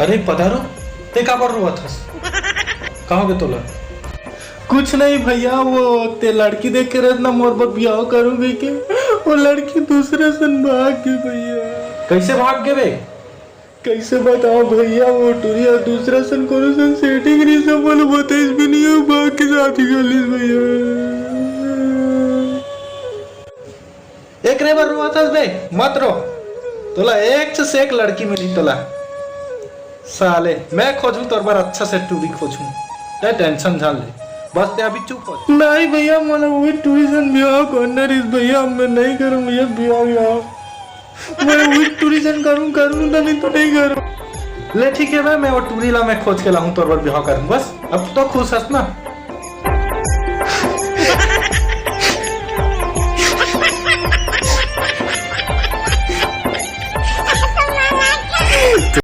अरे पधारो, ते का कर रहा थस? कहाँ के तोला? कुछ नहीं भैया, वो ते लड़की देख के रहना मोर पर ब्याह करूंगी के वो लड़की दूसरे से भाग गई भैया। कैसे भाग गए बे? कैसे बताओ भैया, वो टुरिया दूसरा सन कोनो सन सेटिंग नहीं सब बोलो बताइस भी नहीं हो भाग के साथ ही गलिस भैया। एक रे बार रुआ थस बे, मत रो। तोला एक से एक लड़की मिली तोला। साले मैं खोजूं तोर बार अच्छा से टूरी खोजूं। ते टेंशन झाल ले, बस ते अभी चुप हो। नहीं भैया मैंने वही टूरिज्म ब्याह करना इस भैया, मैं नहीं करूँ भैया ब्याह। मैं वही टूरिज्म करूँ नहीं तो नहीं करूँ। ले ठीक है भाई, मैं वो टूरी ला मैं खोज के लाऊं तोर बार ब्याह करूं। बस अब तो खुश हस ना।